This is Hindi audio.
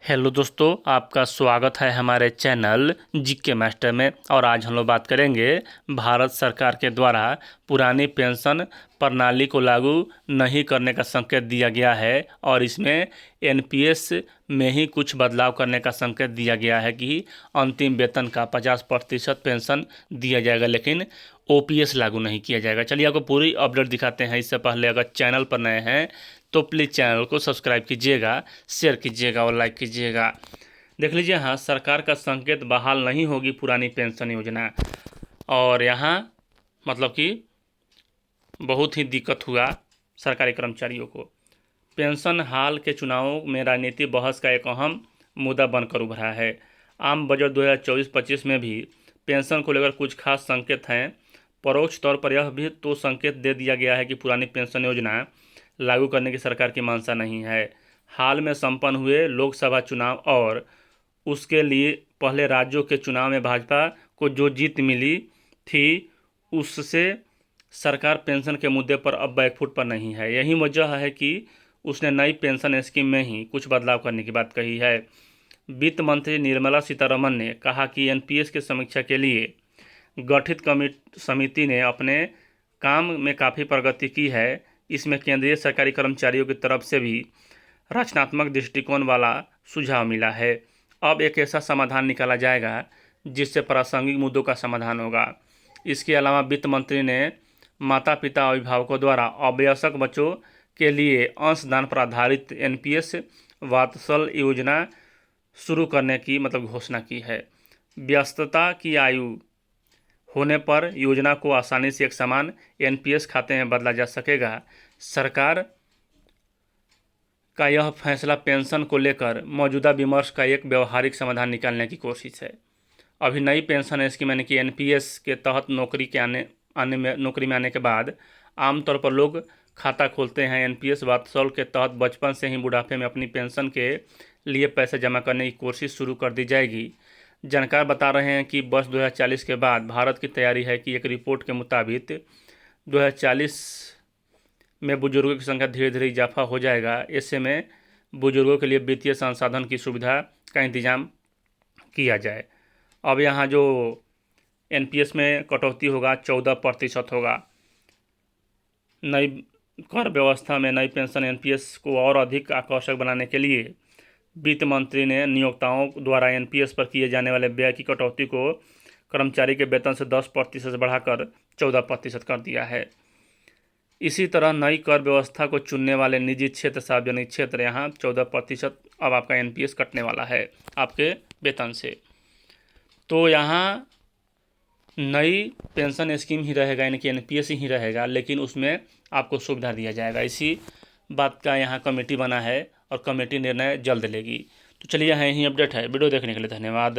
हेलो दोस्तों, आपका स्वागत है हमारे चैनल जीके मास्टर में। और आज हम लोग बात करेंगे भारत सरकार के द्वारा पुरानी पेंशन प्रणाली को लागू नहीं करने का संकेत दिया गया है और इसमें एनपीएस में ही कुछ बदलाव करने का संकेत दिया गया है कि अंतिम वेतन का 50% पेंशन दिया जाएगा, लेकिन ओपीएस लागू नहीं किया जाएगा। चलिए आपको पूरी अपडेट दिखाते हैं। इससे पहले अगर चैनल पर नए हैं तो प्लीज़ चैनल को सब्सक्राइब कीजिएगा, शेयर कीजिएगा और लाइक कीजिएगा। देख लीजिए, यहाँ सरकार का संकेत बहाल नहीं होगी पुरानी पेंशन योजना। और यहाँ मतलब कि बहुत ही दिक्कत हुआ सरकारी कर्मचारियों को। पेंशन हाल के चुनावों में राजनीतिक बहस का एक अहम मुद्दा बनकर उभरा है। आम बजट 2024-25 में भी पेंशन को लेकर कुछ खास संकेत हैं। परोक्ष तौर पर यह भी तो संकेत दे दिया गया है कि पुरानी पेंशन योजना लागू करने की सरकार की मंशा नहीं है। हाल में संपन्न हुए लोकसभा चुनाव और उसके लिए पहले राज्यों के चुनाव में भाजपा को जो जीत मिली थी, उससे सरकार पेंशन के मुद्दे पर अब बैकफुट पर नहीं है। यही वजह है कि उसने नई पेंशन स्कीम में ही कुछ बदलाव करने की बात कही है। वित्त मंत्री निर्मला सीतारमण ने कहा कि एनपीएस की समीक्षा के लिए गठित समिति ने अपने काम में काफ़ी प्रगति की है। इसमें केंद्रीय सरकारी कर्मचारियों की तरफ से भी रचनात्मक दृष्टिकोण वाला सुझाव मिला है। अब एक ऐसा समाधान निकाला जाएगा जिससे प्रासंगिक मुद्दों का समाधान होगा। इसके अलावा वित्त मंत्री ने माता पिता अभिभावकों द्वारा अवयस्क बच्चों के लिए अंशदान पर आधारित एनपीएस वात्सल योजना शुरू करने की घोषणा की है। व्यस्तता की आयु होने पर योजना को आसानी से एक समान एनपीएस खाते में बदला जा सकेगा। सरकार का यह फैसला पेंशन को लेकर मौजूदा विमर्श का एक व्यवहारिक समाधान निकालने की कोशिश है। अभी नई पेंशन स्कीम यानी कि एनपीएस के तहत नौकरी में आने के बाद आमतौर पर लोग खाता खोलते हैं। एनपीएस वात्सल के तहत बचपन से ही बुढ़ापे में अपनी पेंशन के लिए पैसे जमा करने की कोशिश शुरू कर दी जाएगी। जानकार बता रहे हैं कि वर्ष 2040 के बाद भारत की तैयारी है कि एक रिपोर्ट के मुताबिक 2040 में बुजुर्गों की संख्या धीरे धीरे इजाफा हो जाएगा। ऐसे में बुजुर्गों के लिए वित्तीय संसाधन की सुविधा का इंतजाम किया जाए। अब यहाँ जो एनपीएस में कटौती होगा 14% होगा। नई कर व्यवस्था में नई पेंशन एनपीएस को और अधिक आकर्षक बनाने के लिए वित्त मंत्री ने नियोक्ताओं द्वारा एनपीएस पर किए जाने वाले व्यय की कटौती को कर्मचारी के वेतन से 10% से बढ़ाकर 14% कर दिया है। इसी तरह नई कर व्यवस्था को चुनने वाले निजी क्षेत्र, सार्वजनिक क्षेत्र, यहाँ 14% अब आपका एनपीएस कटने वाला है आपके वेतन से। तो यहाँ नई पेंशन स्कीम ही रहेगा, यानी कि एनपीएस ही रहेगा, लेकिन उसमें आपको सुविधा दिया जाएगा। इसी बात का यहाँ कमेटी बना है और कमेटी निर्णय जल्द लेगी। तो चलिए, यहाँ यही अपडेट है। वीडियो देखने के लिए धन्यवाद।